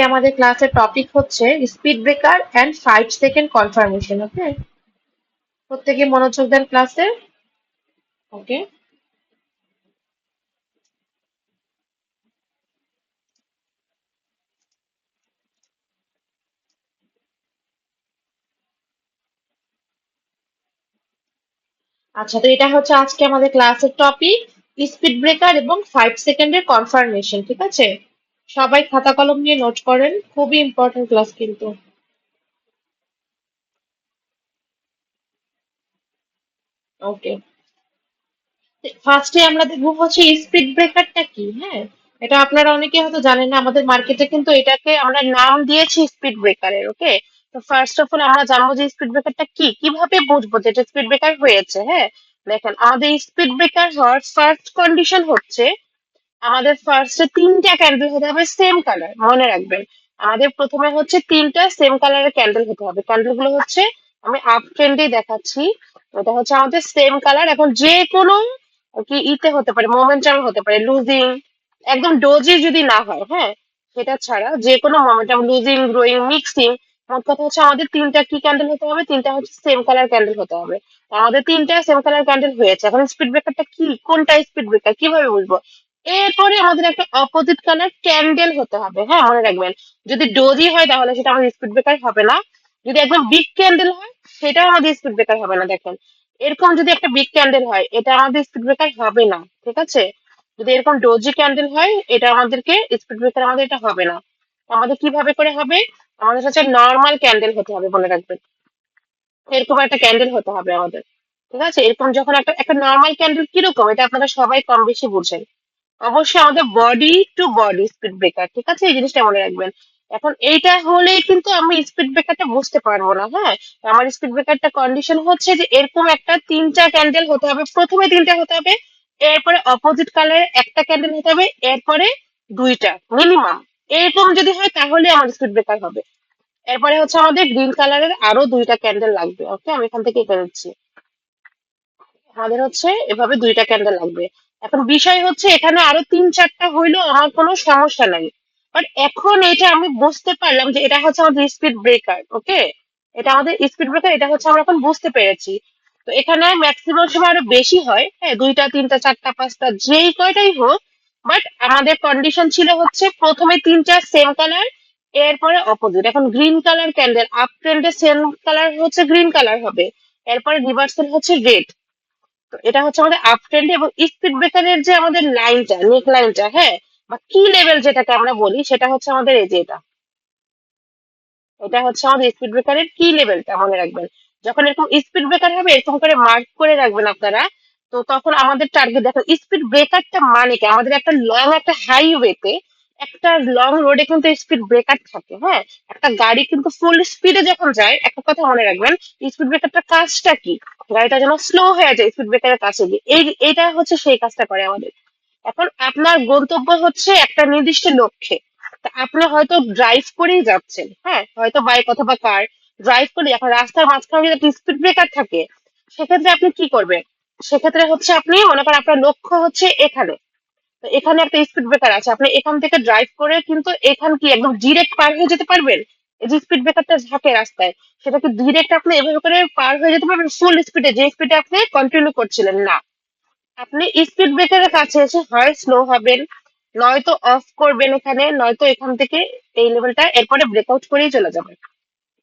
আমাদের ক্লাসের টপিক হচ্ছে speed breaker and 5 second confirmation. Okay, প্রত্যেকে মনোযোগ দেন ক্লাসে। ওকে, আচ্ছা, তো এটা হচ্ছে আজকে আমাদের ক্লাসের টপিক, স্পিড ব্রেকার এবং 5 সেকেন্ডের কনফার্মেশন। ঠিক আছে, সবাই খাতা কলম নিয়ে নোট করেন, খুবই ইম্পর্টেন্ট ক্লাস কিন্তু। ওকে, ফার্স্টে আমরা দেখবো হচ্ছে স্পিড ব্রেকারটা কি। হ্যাঁ, এটা আপনারা অনেকে হয়তো জানেন না, আমাদের মার্কেটে কিন্তু এটাকে আমরা নাম দিয়েছি স্পিড ব্রেকারের। ওকে, তো ফার্স্ট অফ অল আমরা জানবো যে স্পিড ব্রেকারটা কি, কিভাবে বুঝবো যে এটা স্পিড ব্রেকার হয়েছে। হ্যাঁ, দেখেন আমাদের স্পিড ব্রেকার হওয়ার ফার্স্ট কন্ডিশন হচ্ছে আমাদের ফার্স্টে তিনটা ক্যান্ডেল হতে হবে সেম কালার, মনে রাখবেন। আমাদের প্রথমে হচ্ছে তিনটা সেম কালারের ক্যান্ডেল হতে হবে। ক্যান্ডেল গুলো হচ্ছে, আমি আপ ট্রেন্ডে দেখাচ্ছি, এটা হচ্ছে আমাদের সেম কালার। এখন যে কোনো কি ইতে হতে পারে, মোমেন্টাম হতে পারে, লুজিং, একদম ডোজি যদি না হয়, হ্যাঁ, সেটা ছাড়া যে কোনো মোমেন্টাম, লুজিং, গ্রোয়িং, মিক্সিং, মোট কথা হচ্ছে আমাদের তিনটা কি ক্যান্ডেল হতে হবে, তিনটা হচ্ছে সেম কালার ক্যান্ডেল হতে হবে। তো আমাদের তিনটা সেম কালার ক্যান্ডেল হয়েছে, এখন স্পিড ব্রেকারটা কি, কোনটা স্পিড ব্রেকার কিভাবে বুঝবো? এরপরে আমাদের একটা অপোজিট কালার ক্যান্ডেল হতে হবে। হ্যাঁ, মনে রাখবেন, যদি ডোজি হয় তাহলে সেটা আমাদের স্পিড ব্রেকার হবে না। যদি একদম বিগ ক্যান্ডেল হয় সেটাও আমাদের স্পিড ব্রেকার হবে না। দেখেন, এরকম যদি একটা বিগ ক্যান্ডেল হয় এটা আমাদের স্পিড ব্রেকার হবে না। ঠিক আছে, যদি এরকম ডোজি ক্যান্ডেল হয় এটা আমাদেরকে স্পিড ব্রেকার, আমাদের এটা হবে না। আমাদের কিভাবে করে হবে? আমাদের হচ্ছে নর্মাল ক্যান্ডেল হতে হবে, মনে রাখবেন। এরকম একটা ক্যান্ডেল হতে হবে আমাদের। ঠিক আছে, এরকম যখন একটা একটা নর্মাল ক্যান্ডেল কিরকম, এটা আপনারা সবাই কম বেশি বুঝেন। অবশ্যই আমাদের body to body speed breaker. ঠিক আছে, এই জিনিসটা মনে রাখবেন। এখন এইটা হলে কিন্তু আমি স্পিড ব্রেকারটা বুঝতে পারবো না। হ্যাঁ, তো আমার স্পিড ব্রেকারটা কন্ডিশন হচ্ছে যে এরকম একটা তিনটা ক্যান্ডেল হতে হবে, প্রথমে তিনটা হতে হবে, এরপরে অপোজিট কালারের একটা ক্যান্ডেল হতে হবে, এরপরে দুইটা মিনিমাম। এরকম যদি হয় তাহলে আমার স্পিড ব্রেকার হবে। এরপরে হচ্ছে আমাদের গ্রিন কালারের আরো দুইটা ক্যান্ডেল লাগবে। ওকে, আমি এখান থেকে এঁকে দিচ্ছি। আমাদের হচ্ছে এভাবে দুইটা ক্যান্ডেল লাগবে। এখন বিষয় হচ্ছে এখানে আরো তিন চারটা হইলেও আমার কোনো সমস্যা নাই, বাট এখন এটা আমি বুঝতে পারলাম যে এটা হচ্ছে আমাদের স্পিড ব্রেকার। ওকে, এটা আমাদের স্পিড ব্রেকার, এটা হচ্ছে আমরা এখন বুঝতে পেরেছি। তো এখানে ম্যাক্সিমাম সময় আরো বেশি হয়, হ্যাঁ, দুইটা তিনটা চারটা পাঁচটা যেই কয়টাই হোক, বাট আমাদের কন্ডিশন ছিল হচ্ছে প্রথমে তিনটা সেম কালার, এরপরে অপোজিট। এখন গ্রিন কালার ক্যান্ডেল আপ ট্রেন্ডে সেম কালার হচ্ছে গ্রিন কালার হবে, এরপরে রিভার্সাল হচ্ছে রেড। তো এটা হচ্ছে আমাদের আপ ট্রেন্ড এবং স্পিড ব্রেকারের যে আমাদের লাইনটা, নেক লাইনটা, হ্যাঁ, বা কি লেভেল যেটাকে আমরা বলি, সেটা হচ্ছে আমাদের এই যে এটা, এটা হচ্ছে আমাদের স্পিড ব্রেকারের কি লেভেলটা, মনে রাখবেন। যখন এরকম স্পিড ব্রেকার হবে এরকম করে মার্ক করে রাখবেন আপনারা। তো তখন আমাদের টার্গেট, দেখো স্পিড ব্রেকারটা মানে কি, আমাদের একটা লং একটা হাইওয়েতে, একটা লং রোডে কিন্তু স্পিড ব্রেকার থাকে। হ্যাঁ, একটা গাড়ি কিন্তু ফুল স্পিডে যখন যায়, একটা কথা মনে রাখবেন, স্পিড ব্রেকারটা কাজটা কি, গাড়িটা যেন স্লো হয়ে যায় স্পিড ব্রেকারের কাছে গিয়ে, এইটা হচ্ছে সেই কাজটা করে আমাদের। এখন আপনার গন্তব্য হচ্ছে একটা নির্দিষ্ট লক্ষ্যে, তা আপনি হয়তো ড্রাইভ করেই যাচ্ছেন, হ্যাঁ, হয়তো বাইক অথবা কার ড্রাইভ করে, এখন রাস্তার মাঝখানে যদি স্পিড ব্রেকার থাকে, সেক্ষেত্রে আপনি কি করবেন? সেক্ষেত্রে হচ্ছে আপনি মনে করেন আপনার লক্ষ্য হচ্ছে এখানে, তো এখানে একটা স্পিড ব্রেকার আছে, আপনি এখান থেকে ড্রাইভ করে কিন্তু এখান কি একদম ডিরেক্ট পার হয়ে যেতে পারবেন? এই যে স্পিড ব্রেকারটা থাকে রাস্তায়, সেটা কি ডিরেক্ট আপনি এভাবে করে পার হয়ে যেতে পারবেন ফুল স্পিডে, যে স্পিডে আপনি কন্টিনিউ করছিলেন? না, আপনি স্পিড ব্রেকারের কাছে এসে হয় স্লো হবেন, নয়তো অফ করবেন এখানে, নয়তো এখান থেকে এই লেভেলটা এরপরে ব্রেকআউট করেই চলে যাবেন।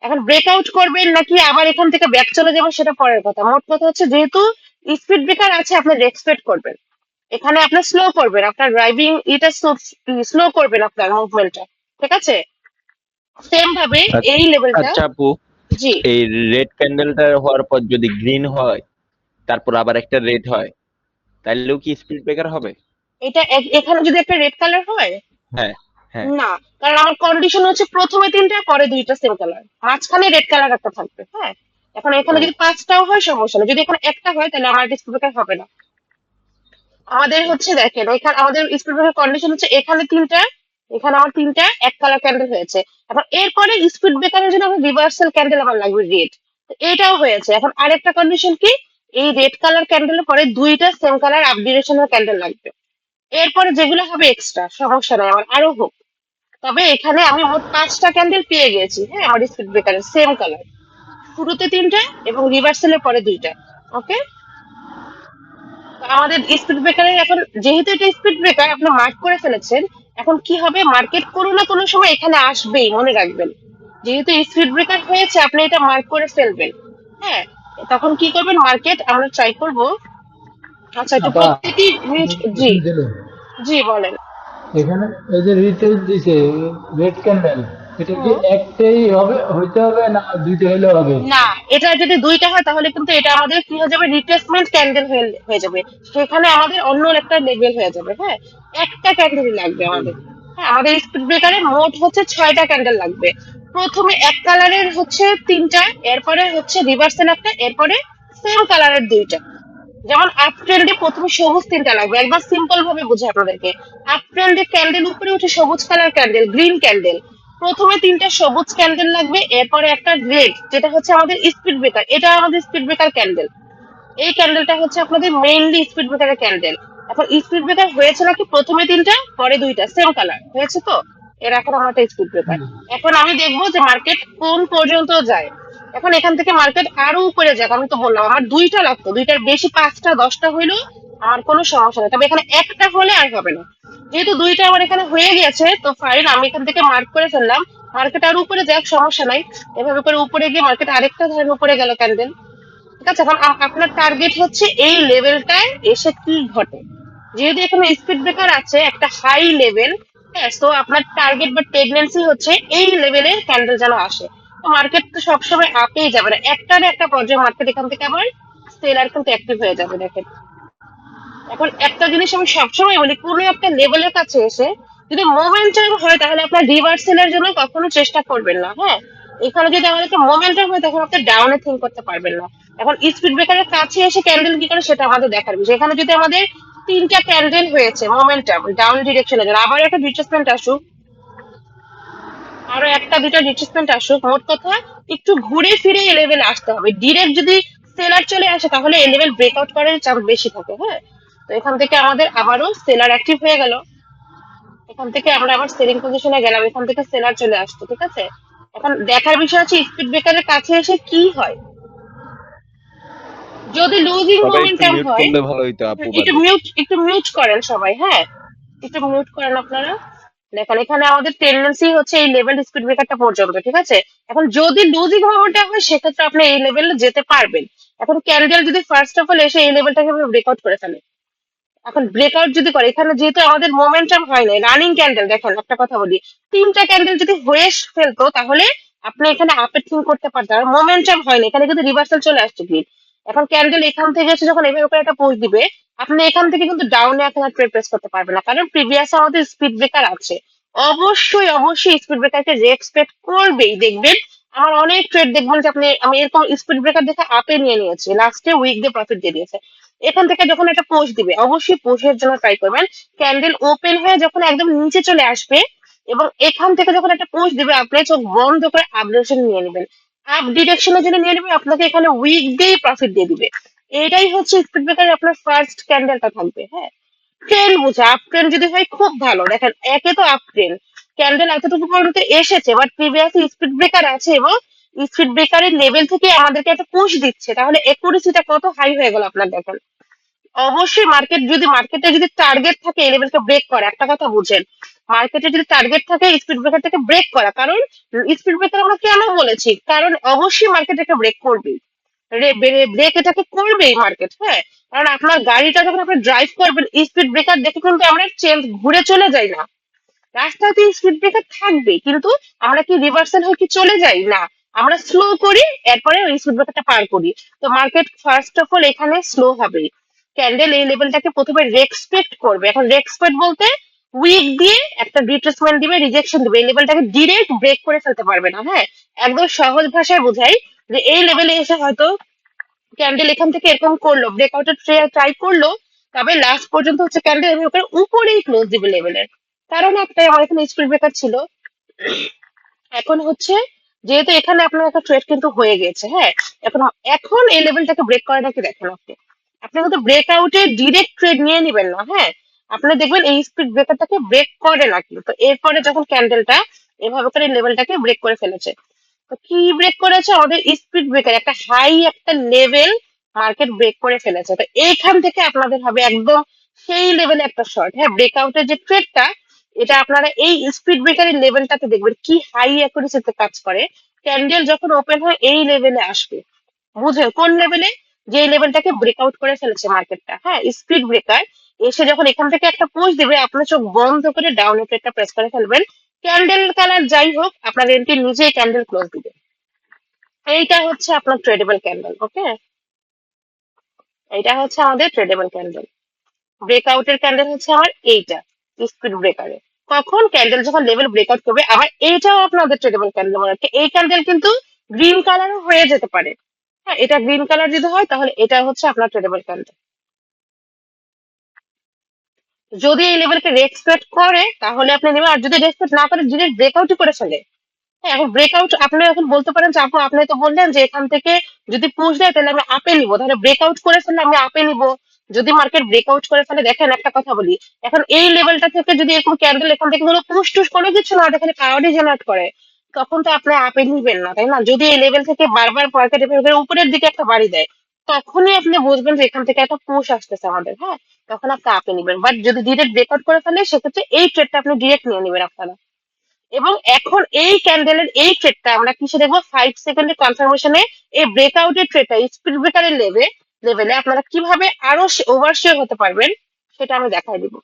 এখন ব্রেকআউট করবেন নাকি আবার এখান থেকে ব্যাক চলে যাবেন সেটা পরের কথা। মোট কথা হচ্ছে যেহেতু স্পিড ব্রেকার আছে আপনি রেসপেক্ট করবেন, এখানে আপনি স্লো করবেন, আপনার ড্রাইভিং এটা স্লো করবেন আপনার মুভমেন্টটা। ঠিক আছে, সেম ভাবে আচ্ছা এই লেভেলটা। আচ্ছা আপু, জি, এই রেড ক্যান্ডেলটা হওয়ার পর যদি গ্রিন হয়, তারপর আবার একটা রেড হয়, তাহলেও কি স্পিড ব্রেকার হবে? এটা এখানে যদি একটা রেড কালার হয়, হ্যাঁ, হ্যাঁ। না, কারণ আমার কন্ডিশন হচ্ছে প্রথমে তিনটা পরে দুইটা সেম কালার, মাঝখানে রেড কালার একটা থাকবে। হ্যাঁ, এখন এখানে ও যদি পাঁচটাও হয় সমস্যা নেই, যদি এখানে একটা হয় তাহলে আমার স্পিড ব্রেকার হবে না। আমাদের হচ্ছে দেখেন, এখানে আমাদের স্পিড ব্রেকার কন্ডিশন হচ্ছে এখানে তিনটা, এখানে আমার তিনটা এক কালার ক্যান্ডেল হয়েছে। এখন এরপরে স্পিড ব্রেকারের জন্য আমার রিভার্সাল ক্যান্ডেল আমার লাগবে রেড, এটাও হয়েছে। এখন আরেকটা কন্ডিশন কি, এই রেড কালার ক্যান্ডেলের পরে দুইটা সেম কালার আপ ডিরেকশনের ক্যান্ডেল লাগবে। এরপরে যেগুলো হবে এক্সট্রা সমস্যা নাই, আমার আরো হোক। তবে এখানে আমি মোট 5টা ক্যান্ডেল পেয়ে গেছি, হ্যাঁ, আমার স্পিড ব্রেকারের সেম কালার, শুরুতে 3টা এবং রিভার্সালের পরে 2টা। ওকে, আমাদের স্পিড ব্রেকারের এখন, যেহেতু এটা স্পিড ব্রেকার আপনি মার্ক করে ফেলেছেন, এখন কি হবে, মার্কেট কোনো না কোনো সময় এখানে আসবেই, মনে রাখবেন। যেহেতু স্পিড ব্রেকার হয়েছে আপনি এটা মার্ক করে ফেলবেন, হ্যাঁ। তখন কি করবেন, মার্কেট আমরা ট্রাই করব। আচ্ছা, একটু আপা, প্রকৃতি আপনি মিউট। জি, কোশ্চেন ছিল জি বলেন। এখানে, এই যে রিটেল দিছে রেড ক্যান্ডেল, এটা কি হুম। একটাই হবে, হইতে হবে না দুইটা হইলেও হবে? না, এটা যদি 2টা হয় তাহলে কিন্তু এটা আমাদের কি হয়ে যাবে, রিপ্লেসমেন্ট ক্যান্ডেল হয়ে যাবে। সেখানে আমাদের অন্য একটা লেভেল হয়ে যাবে, হ্যাঁ। একটা ক্যান্ডেলই লাগবে আমাদের। হ্যাঁ, আমাদের স্পিড ব্রেকারে মোট হচ্ছে 6টা ক্যান্ডেল লাগবে। প্রথমে এক কালারের হচ্ছে 3টা, এরপরে হচ্ছে রিভার্সাল একটা, এরপরে সেম কালারের 2টা। যেমন আপ ট্রেন্ডে প্রথমে সবুজ 3টা লাগবে, একবার সিম্পল ভাবে বুঝে আপনাদেরকে। আপ ট্রেন্ডে ক্যান্ডেল উপরে উঠে সবুজ কালার ক্যান্ডেল, গ্রিন ক্যান্ডেল, প্রথমে 3টা সবুজ ক্যান্ডেল লাগবে, এরপরে একটা রেড, যেটা হচ্ছে আমাদের স্পিড ব্রেকার, এটা আমাদের স্পিড ব্রেকার ক্যান্ডেল। এই ক্যান্ডেলটা হচ্ছে আপনাদের মেইনলি স্পিড ব্রেকারের ক্যান্ডেল। এখন স্পিড ব্রেকার হয়েছে নাকি, প্রথমে 3টা পরে 2টা সেম কালার হয়েছে তো, এর এখন আমার একটা স্পিড ব্রেকার। এখন আমি দেখবো যে মার্কেট কোন পর্যন্ত যায়। এখন এখান থেকে মার্কেট আরো উপরে যাক, আমি তো বললাম আমার 2টা লাগতো, 2টার বেশি 5টা 10টা হইলেও আমার কোনো সমস্যা নেই, তবে এখানে একটা হলে আর হবে না। যেহেতু 2টা আমার এখানে হয়ে গেছে তো ফাইন, আমি এখান থেকে মার্ক করে ফেললাম। মার্কেট আর উপরে যাক, সমস্যা নাই। এভাবে করে উপরে গিয়ে মার্কেট আরেকটা ধরেন উপরে গেল ক্যান্ডেল। ঠিক আছে, এখন আপনার টার্গেট হচ্ছে এই লেভেলটায় এসে কি ঘটে। যেহেতু এখানে স্পিড ব্রেকার আছে একটা হাই লেভেল, হ্যাঁ, তো আপনার টার্গেট বা টেন্ডেন্সি হচ্ছে এই লেভেলে ক্যান্ডেল যেন আসে। তো মার্কেট তো সবসময় আপেই যাবে না, একটা না একটা পর্যায়ে মার্কেট এখান থেকে আবার সেলার কিন্তু অ্যাক্টিভ হয়ে যাবে, দেখেন। এখন একটা জিনিস আমি সবসময় বলি, কোনো একটা লেভেলের কাছে এসে যদি মোমেন্টাম হয় তাহলে আপনার রিভার্সালের জন্য কখনো চেষ্টা করবেন না, হ্যাঁ। এখানে যদি আমাদের একটা মোমেন্টাম হয় তখন আপনি ডাউনে থিঙ্ক করতে পারবেন না। এখন স্পিড ব্রেকারের কাছে এসে ক্যান্ডেল কি করে সেটা আমাদের দেখার বিষয়। এখানে যদি আমাদের 3টা ক্যান্ডেল হয়েছে মোমেন্টাম ডাউন ডিরেকশনে, আবার একটা রিট্রেসমেন্ট আসুক, আরো একটা দুটা রিট্রেসমেন্ট আসুক, মোট কথা একটু ঘুরে ফিরে এই লেভেলে আসতে হবে। ডিরেক্ট যদি সেলার চলে আসে তাহলে এই লেভেল ব্রেকআউট করার চান্স বেশি থাকে, হ্যাঁ। তো এখান থেকে আমাদের আবারও সেলার অ্যাক্টিভ হয়ে গেল, এখান থেকে আমরা আবার সেলিং পজিশনে গেলাম, এখান থেকে সেলার চলে আসতো, ঠিক আছে। এখন দেখার বিষয় হচ্ছে স্পিড ব্রেকারের কাছে এসে কি হয়। যদি লুজিং সবাই একটু মোমেন্টাম মিউট হয়, করলে ভালো হইতো আপু একটু বাদে। মিউট, একটু মিউট করেন সবাই, হ্যাঁ, একটু মিউট করেন আপনারা। দেখেন এখানে আমাদের টেন্ডেন্সি হচ্ছে এই লেভেল স্পিড ব্রেকারটা পর্যন্ত, ঠিক আছে। এখন যদি লুজিং মোমেন্টাম হয় সেক্ষেত্রে আপনি এই লেভেলে যেতে পারবেন। এখন ক্যান্ডেল যদি ফার্স্ট অফ অল এসে এই লেভেলটাকে ব্রেকআউট করে ফেলে, এখন ব্রেকআউট যদি করে, এখানে যেহেতু আমাদের মোমেন্টাম হয় না, রানিং ক্যান্ডেল, দেখেন একটা কথা বলি, 3টা ক্যান্ডেল যদি হয়ে ফেলতো তাহলে আপনি এখানে আপে থিঙ্ক করতে পারতেন, আর মোমেন্টাম হয় না, এখানে কিন্তু রিভার্সাল চলে আসছে কি। এখন ক্যান্ডেল এখান থেকে এসে যখন এভাবে করে একটা পোস্ট দিবে, আপনি এখান থেকে কিন্তু ডাউনে এখন আর ট্রেড প্রেস করতে পারবেন না, কারণ প্রিভিয়াস আমাদের স্পিড ব্রেকার আছে। অবশ্যই অবশ্যই স্পিড ব্রেকারকে রেসপেক্ট করবেই, দেখবেন আমার অনেক ট্রেড দেখবেন যে আপনি, আমি এরকম স্পিড ব্রেকার দেখে আপে নিয়ে নিয়েছি, লাস্টে উইক ডে প্রফিট দিয়ে দিয়েছে। এখান থেকে যখন একটা পোস্ট দিবে অবশ্যই পোস্টের জন্য ট্রাই করবেন। ক্যান্ডেল ওপেন হয়ে যখন একদম নিচে চলে আসবে এবং এখান থেকে যখন একটা পোস্ট দিবে, আপনি চোখ বন্ধ করে আপ ডিরেকশন নিয়ে নেবেন, আপ ডিরেকশনের জন্য নিয়ে নেবেন, আপনাকে এখানে উইক ডে প্রফিট দিয়ে দিবে। এটাই হচ্ছে স্পিড ব্রেকার, আপনার ফার্স্ট ক্যান্ডেলটা থাকবে, হ্যাঁ। ট্রেন্ড বুঝে, আপ ট্রেন্ড যদি হয় খুব ভালো, দেখেন একে তো আপ ট্রেন্ড, ক্যান্ডেল এতটুকু পর্যন্ত এসেছে, বাট প্রিভিয়াস স্পিড ব্রেকার আছে এবং স্পিড ব্রেকারের লেভেল থেকে আমাদেরকে একটা পুশ দিচ্ছে, তাহলে একুরেসিটা কত হাই হয়ে গেল আপনার, দেখেন। অবশ্যই মার্কেটে যদি টার্গেট থাকে এই লেভেলকে ব্রেক করা, একটা কথা বুঝেন, মার্কেটে যদি টার্গেট থাকে স্পিড ব্রেকার থেকে ব্রেক করা, কারণ স্পিড ব্রেকার আমরা কেন বলেছি, কারণ অবশ্যই মার্কেট এটাকে ব্রেক করবেই, ব্রেক এটাকে করবেই মার্কেট, হ্যাঁ। কারণ আপনার গাড়িটা যখন আপনি ড্রাইভ করবেন স্পিড ব্রেকার দেখে কিন্তু আমরা চেঞ্জ ঘুরে চলে যাই না, রাস্তাতে স্পিড ব্রেকার থাকবে কিন্তু আমরা কি রিভার্সাল হয়ে কি চলে যাই না, আমরা স্লো করি, এরপরে ওই স্পিড ব্রেকারটা পার করি। তো মার্কেট ফার্স্ট অফ অল এখানে স্লো হবে, ক্যান্ডেল এই লেভেলটাকে প্রথমে রেসপেক্ট করবে। এখন রেসপেক্ট বলতে উইক দিয়ে একটা রিট্রেসমেন্ট দিবে, রিজেকশন দিবে, এই লেভেলটাকে ডিরেক্ট ব্রেক করে ফেলতে পারবে না, হ্যাঁ। একদম সহজ ভাষায় বোঝাই, যে এই লেভেলে এসে হয়তো ক্যান্ডেল এখান থেকে এরকম করলো, ব্রেকআউটের ট্রাই করলো, তবে লাস্ট পর্যন্ত হচ্ছে ক্যান্ডেল উপরেই ক্লোজ দিবে লেভেলের, কারণ একটাই আমার এখানে স্পিড ব্রেকার ছিল। এখন হচ্ছে যেহেতু এখানে আপনার একটা ট্রেড কিন্তু হয়ে গেছে, হ্যাঁ। এখন এখন এই লেভেলটাকে ব্রেক করে নাকি দেখেন আপনি, আপনি কিন্তু ব্রেকআউটে ডিরেক্ট ট্রেড নিয়ে নেবেন না, হ্যাঁ। আপনি দেখবেন এই স্পিড ব্রেকারটাকে ব্রেক করে না, কিন্তু এরপরে যখন ক্যান্ডেলটা এভাবে করে লেভেলটাকে ব্রেক করে ফেলেছে, তো কি ব্রেক করেছে, আমাদের স্পিড ব্রেকার একটা হাই একটা লেভেল মার্কেট ব্রেক করে ফেলেছে। তো এইখান থেকে আপনাদের হবে একদম সেই লেভেলে একটা শর্ট, হ্যাঁ, ব্রেকআউটের যে ট্রেডটা, এটা আপনারা এই স্পিড ব্রেকারের লেভেলটাতে দেখবেন কি হাই অ্যাকুরেসিতে কাজ করে। ক্যান্ডেল যখন ওপেন হয় এই লেভেলে আসবে, বুঝেন কোন লেভেলে, যে লেভেলটাকে ব্রেকআউট করে ফেলেছে মার্কেটটা, হ্যাঁ, স্পিড ব্রেকার এসে যখন এখান থেকে একটা পুশ দিবে, আপনার চোখ বন্ধ করে ডাউন ট্রেডটা প্রেস করে ফেলবেন। ক্যান্ডেল কালার যাই হোক, আপনার এন্ট্রি নিজেই ক্যান্ডেল ক্লোজ দিবে। এইটা হচ্ছে আপনার ট্রেডেবল ক্যান্ডেল, ওকে, এইটা হচ্ছে আমাদের ট্রেডেবল ক্যান্ডেল। ব্রেকআউটের ক্যান্ডেল হচ্ছে আমার এইটা স্পিড ব্রেকারে, কখন ক্যান্ডেল যখন লেভেল ব্রেকআউট করবে। আবার এইটাও আপনাদের ট্রেডেবল ক্যান্ডেল মনে রাখতে, এই ক্যান্ডেল কিন্তু গ্রিন কালারও হয়ে যেতে পারে, হ্যাঁ, এটা গ্রিন কালার যদি হয় তাহলে এটা হচ্ছে আপনার ট্রেডেবল ক্যান্ডেল। যদি এই লেভেলকে রেসপেক্ট করে তাহলে আপনি নেবেন, আর যদি রেসপেক্ট না করে ডিরেক্ট ব্রেকআউটই করে ফেলে, হ্যাঁ, এখন ব্রেকআউট আপনি এখন বলতে পারেন যে আপু আপনি তো বললেন যে এখান থেকে যদি পুশ দেয় তাহলে আমি আপে নিবো, তাহলে ব্রেকআউট করে ফেললে আমি আপে নিবো। যদি মার্কেট ব্রেকআউট করে ফেলে, দেখেন একটা কথা বলি, এখন এই লেভেলটা থেকে যদি এরকম ক্যান্ডেল এখান থেকে কোনো পুশ টুস কোনো কিছু না, এখানে পাওয়ারই জেনারেট করে, তখন তো আপনি আপে নিবেন না, তাই না? যদি এই লেভেল থেকে বারবার মার্কেট উপরের দিকে একটা বাড়ি দেয়, তখনই আপনি বুঝবেন যে এখান থেকে একটা পুশ আসতেছে আমাদের, হ্যাঁ, তখন আপনি আপে নিবেন। বাট যদি ডিরেক্ট ব্রেকআউট করে ফেলে, সেক্ষেত্রে এই ট্রেডটা আপনি ডিরেক্ট নিয়ে নেবেন আপনারা। এবং এখন এই ক্যান্ডেলের এই ট্রেডটা আমরা কিসে দেখবো, 5 সেকেন্ডের কনফার্মেশনে এই ব্রেকআউটের ট্রেডটা স্পিড ব্রেকারের লেভেলে আপনারা কিভাবে আরো ওভারশেয়ার হতে পারবেন সেটা আমি দেখাই দিব।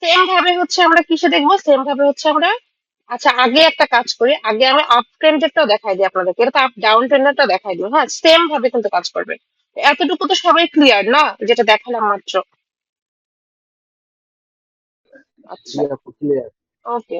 সেম ভাবে হচ্ছে আমরা কিসে দেখবো, সেম ভাবে হচ্ছে আমরা, আচ্ছা আগে একটা কাজ করি, আগে আমি আপ ট্রেন্ডেরটাও দেখাই দিই আপনাদেরকে, এটা তো আপ ডাউন ট্রেন্ডেরটাও দেখাই দিই, হ্যাঁ, সেম ভাবে কিন্তু কাজ করবে। এতটুকু তো সবাই ক্লিয়ার না, যেটা দেখালাম মাত্র? আচ্ছা, ক্লিয়ার। ওকে,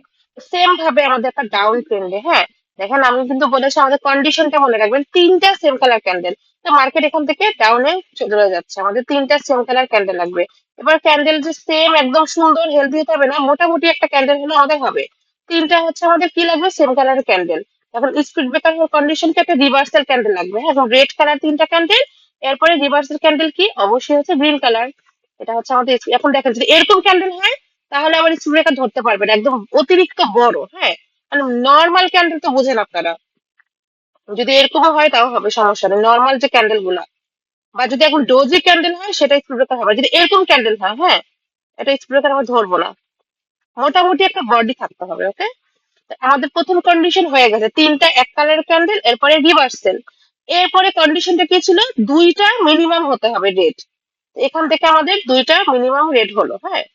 সেম ভাবে আমাদের একটা ডাউন ট্রেন্ডে, হ্যাঁ, দেখেন আমি কিন্তু বলেছি আমাদের কন্ডিশনটা মনে রাখবেন, তিনটা সেম কালার ক্যান্ডেল, তো মার্কেট এখান থেকে ডাউনে চলে যাচ্ছে, আমাদের তিনটা সেম কালার ক্যান্ডেল লাগবে। এবার ক্যান্ডেল যে সেম একদম সুন্দর হেলদি হতে হবে না, মোটামুটি একটা ক্যান্ডেল হলে আমাদের হবে। তিনটা হচ্ছে আমাদের কি লাগবে, সেম কালারের ক্যান্ডেল। এখন স্পিড ব্রেকার কন্ডিশনকে একটা রিভার্সাল ক্যান্ডেল লাগবে, হ্যাঁ, এবং রেড কালার তিনটা ক্যান্ডেল, এরপরে রিভার্সাল ক্যান্ডেল কি, অবশ্যই হচ্ছে গ্রিন কালার। এটা হচ্ছে আমাদের এখন দেখেন যদি এরকম ক্যান্ডেল হয় তাহলে আবার স্পিড ব্রেকার ধরতে পারবেন, একদম অতিরিক্ত বড়, হ্যাঁ, মানে নর্মাল ক্যান্ডেল তো বুঝেন আপনারা, যদি এরকমও হয় তাও হবে, সমস্যা নেই, নর্মাল যে ক্যান্ডেল গুলা, বা যদি এখন ডোজি ক্যান্ডেল হয় সেটা স্পিড ব্রেকার হবে, যদি এরকম ক্যান্ডেল হয়, হ্যাঁ, এটা স্পিড ব্রেকার আমরা ধরবো না, মোটামুটি একটা বডি থাকতে হবে, ওকে। আমাদের প্রথম কন্ডিশন হয়ে গেছে, তিনটা এক কালারের ক্যান্ডেল, এরপরে রিভার্সেল, এরপরে কন্ডিশনটা কি ছিল, দুইটা মিনিমাম হতে হবে রেড, এখান থেকে আমাদের দুইটা মিনিমাম রেড হলো, হ্যাঁ।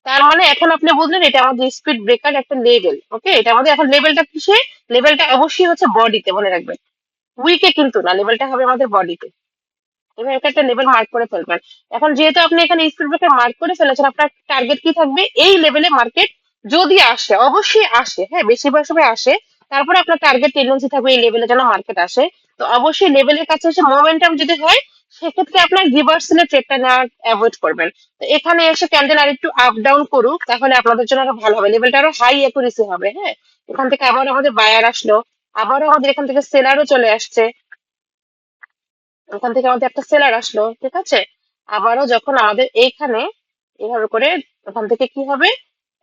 তার মানে এখন আপনি বুঝলেন এটা আমাদের স্পিড ব্রেকার একটা লেভেল, ওকে, এটা আমাদের এখন লেভেলটা কিসে, লেভেলটা অবশ্যই হচ্ছে বডিতে, মনে রাখবেন, উইকে কিন্তু না, লেভেলটা হবে আমাদের বডিতে। এবার একটা লেভেল মার্ক করে ফেলবেন। এখন যেহেতু আপনি এখানে স্পিড ব্রেকার মার্ক করে ফেলেছেন, আপনার টার্গেট কি থাকবে, এই লেভেলে মার্কেট যদি আসে, অবশ্যই আসে, হ্যাঁ, বেশিরভাগ সময় আসে, তারপরে আপনার টার্গেট টেন্ডেন্সি থাকবে এই লেভেলে যেন মার্কেট আসে। তো অবশ্যই লেভেলের কাছে এসে মোমেন্টাম যদি হয়, সেক্ষেত্রে আপনার রিভার্সালের ট্রেডটা নেওয়া অ্যাভয়েড করবেন। তো এখানে এসে ক্যান্ডেল আর একটু আপ ডাউন করুক, তাহলে আপনাদের জন্য আরো ভালো হবে, লেভেলটা আরো হাই অ্যাকুরেসি হবে, হ্যাঁ। এখান থেকে আবার আমাদের বায়ার আসলো, আবারও আমাদের এখান থেকে সেলারও চলে আসছে, ওখান থেকে আমাদের একটা সেলার আসলো, ঠিক আছে। আবারও যখন আমাদের এইখানে এভাবে করে ওখান থেকে কি হবে,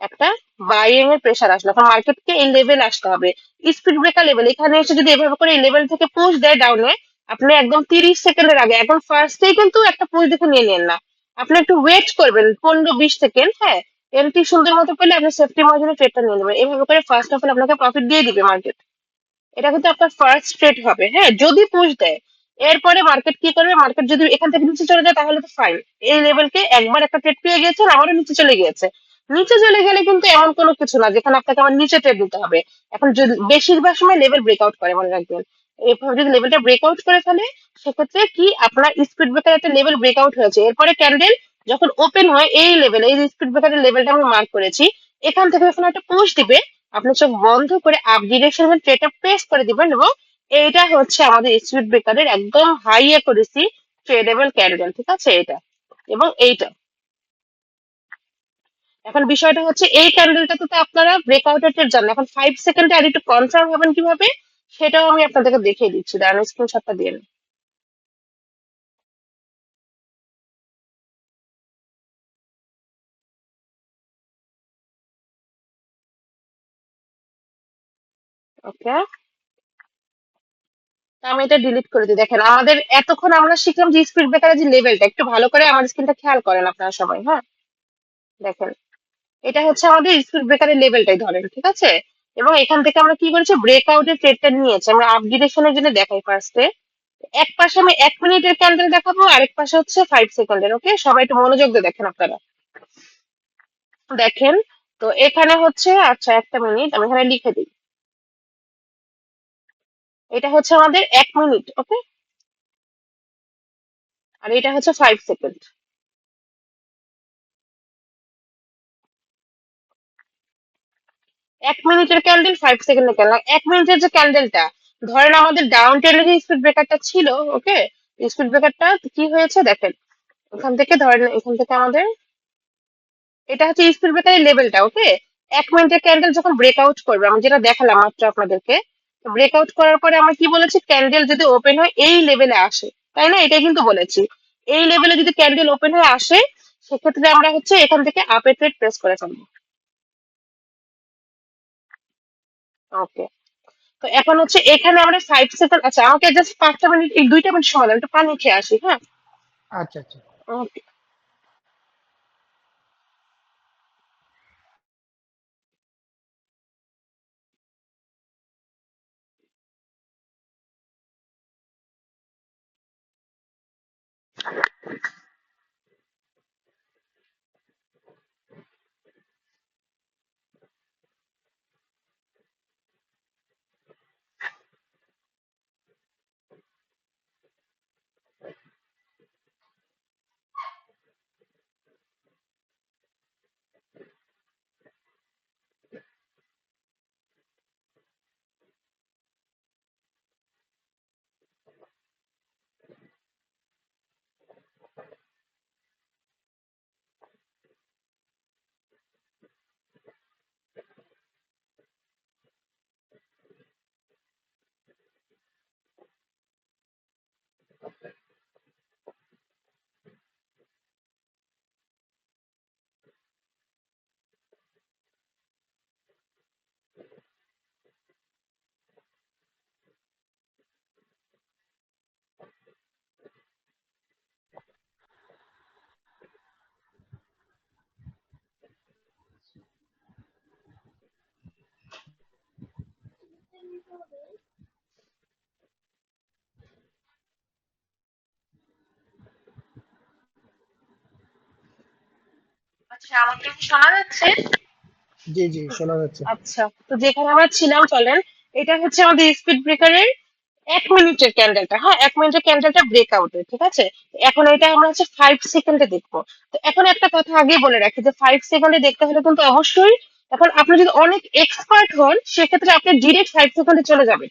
একটা বাইং এর প্রেসার আসলো, এখন মার্কেটকে এই লেভেল আসতে হবে, স্পিড ব্রেকার লেভেল, এখানে এসে যদি এভাবে করে এই লেভেল থেকে পুশ দেয় ডাউনে, আপনি একদম 30 সেকেন্ডের আগে, এখন ফার্স্টেই কিন্তু একটা পুশ দেখে নিয়ে নেন না, আপনি একটু ওয়েট করবেন 15-20 সেকেন্ড, হ্যাঁ, এন্ট্রি সুন্দর মতো পেলে আপনি সেফটি মার্জিনে ট্রেডটা নিয়ে নেবেন, এভাবে করে ফার্স্ট অফ অল আপনাকে প্রফিট দিয়ে দিবে মার্কেট। এটা কিন্তু আপনার ফার্স্ট ট্রেড হবে, হ্যাঁ, যদি পুশ দেয়। এরপরে মার্কেট কি করবে, মার্কেট যদি এখান থেকে নিচে চলে যায় তাহলে তো ফাইন, এই লেভেলকে একবার একটা ট্রেড পেয়ে গিয়েছেন, আবারও নিচে চলে গিয়েছে। নিচে চলে গেলে কিন্তু এমন কোনো কিছু না যেখানে আপনাকে আবার নিচে ট্রেড দিতে হবে। এখন বেশিরভাগ সময় লেভেল ব্রেকআউট করে, মনে রাখবেন, এভাবে যদি লেভেলটা ব্রেকআউট করে ফেলে, সেক্ষেত্রে কি আপনার স্পিড ব্রেকার একটা লেভেল ব্রেকআউট হয়েছে, এরপরে ক্যান্ডেল যখন ওপেন হয় এই লেভেলে, এই স্পিড ব্রেকারের লেভেলটা আমি মার্ক করেছি, এখান থেকে যখন একটা পুশ দিবে, আপনি চোখ বন্ধ করে আপ ডিরেকশনে ট্রেটা প্রেস করে দিবেন, এবং এইটা হচ্ছে আমাদের স্পিড ব্রেকারের একদম হাই অ্যাকুরেসি ট্রেডেবল ক্যান্ডেল, ঠিক আছে, এটা এবং এইটা। এখন বিষয়টা হচ্ছে এই ক্যান্ডেলটাতে তো আপনারা ব্রেকআউটের জন্য এখন 5 সেকেন্ডে আর একটু কনফার্ম হবেন কিভাবে, সেটাও আমি আপনাদেরকে দেখিয়ে দিচ্ছি। দাঁড়ান, স্ক্রিনশটটা দিয়ে নিন। ওকে, আমি এটা ডিলিট করে দিই। দেখেন আমাদের এতক্ষণ আমরা শিখলাম যে স্পিড ব্রেকারের যে লেভেলটা, একটু ভালো করে আমার স্ক্রিনটা খেয়াল করেন আপনারা সবাই। হ্যাঁ, দেখেন এটা হচ্ছে আমাদের স্পিড ব্রেকারের লেভেলটাই ধরেন, ঠিক আছে। এবং এখান থেকে আমরা কি করেছি, ব্রেকআউটের ট্রেডটা নিয়েছি আমরা আপ ডিরেকশনের জন্য। দেখাই ফার্স্টে এক পাশে আমি 1 মিনিটের ক্যান্ডেল দেখাবো, আরেক পাশে হচ্ছে 5 সেকেন্ডের। ওকে, সবাই একটু মনোযোগ দিয়ে দেখেন আপনারা। দেখেন, তো এখানে হচ্ছে, আচ্ছা একটা মিনিট আমি এখানে লিখে দিই। এটা হচ্ছে আমাদের 1 মিনিট, ওকে, আর এটা হচ্ছে 5 সেকেন্ড। 1 মিনিটের ক্যান্ডেল, 5 সেকেন্ডের ক্যান্ডেল। 1 মিনিটের যে ক্যান্ডেলটা, ধরেন আমাদের ডাউন ট্রেন্ডের যে স্পিড ব্রেকারটা ছিল, ওকে, স্পিড ব্রেকারটা কি হয়েছে দেখেন। এখান থেকে ধরেন, এখান থেকে আমাদের এটা হচ্ছে স্পিড ব্রেকারের লেভেলটা, ওকে। 1 মিনিটের ক্যান্ডেল যখন ব্রেকআউট করবে, আমি যেটা দেখালাম মাত্র আপনাদেরকে, ব্রেকআউট করার পরে আমরা কি বলেছি, ক্যান্ডেল যদি ওপেন হয় এই লেভেলে আসে, তাই না, এটাই কিন্তু বলেছি। এই লেভেলে যদি ক্যান্ডেল ওপেন হয়ে আসে, সেক্ষেত্রে আমরা হচ্ছে এখান থেকে আপের ট্রেড প্রেস করে ফেলবো। ওকে, তো এখন হচ্ছে এখানে আমরা 5 সেকেন্ড, আচ্ছা আমাকে জাস্ট 5টা মিনিট, এই 2টা মিনিট সময় দেন, একটু পানি খেয়ে আসি। হ্যাঁ, আচ্ছা আচ্ছা। ওকে। আচ্ছা, আমাকে কি শোনা যাচ্ছে? জি জি, শোনা যাচ্ছে। আচ্ছা, তো যেখানে আমরা ছিলাম চলেন, এটা হচ্ছে আমাদের স্পিড ব্রেকারের 1 মিনিটের ক্যান্ডেলটা। হ্যাঁ, 1 মিনিটের ক্যান্ডেলটা ব্রেকআউটের, ঠিক আছে। এখন এটা আমরা হচ্ছে 5 সেকেন্ডে দেখবো। তো এখন একটা কথা আগেই বলে রাখি যে 5 সেকেন্ডে দেখতে হলে কিন্তু অবশ্যই, এখন আপনি যদি অনেক এক্সপার্ট হন সেক্ষেত্রে আপনি ডিরেক্ট 5 সেকেন্ডে চলে যাবেন,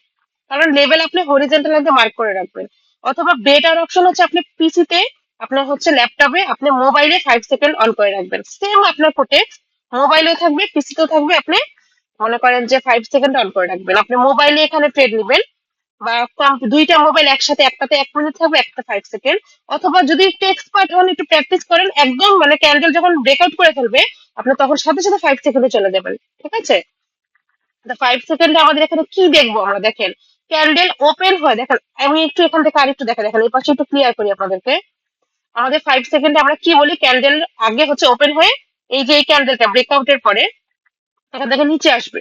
কারণ লেভেল আপনি হরিজন্টাল লাইনে মার্ক করে রাখবেন। অথবা বেটার অপশন হচ্ছে আপনি পিসিতে, আপনার হচ্ছে ল্যাপটপে, আপনি মোবাইলে 5 সেকেন্ড অন করে রাখবেন। সেম আপনার প্রোটেক্ট মোবাইলেও থাকবে, পিসিতেও থাকবে। আপনি মনে করেন যে 5 সেকেন্ড অন করে রাখবেন, আপনি মোবাইলে এখানে ট্রেড নিবেন, বা দুইটা মোবাইল একসাথে, একটাতে 1 মিনিট থাকবে, একটা 5 সেকেন্ড। অথবা যদি একটু এক্সপার্ট হন, একটু প্র্যাকটিস করেন, একদম মানে ক্যান্ডেল যখন ব্রেকআউট করে ফেলবে, আপনি তখন সাথে সাথে 5 সেকেন্ডে চলে যাবেন, ঠিক আছে। 5 সেকেন্ডে আমাদের এখানে কি দেখবো আমরা, দেখেন ক্যান্ডেল ওপেন হয়, দেখেন আমি একটু এখান থেকে আরেকটু দেখা, দেখেন এই পাশে একটু ক্লিয়ার করি আপনাদেরকে। আমাদের 5 সেকেন্ডে আমরা কি বলি, ক্যান্ডেল আগে হচ্ছে ওপেন হয়ে, এই যে এই ক্যান্ডেলটা ব্রেকআউটের পরে এখান থেকে নিচে আসবে।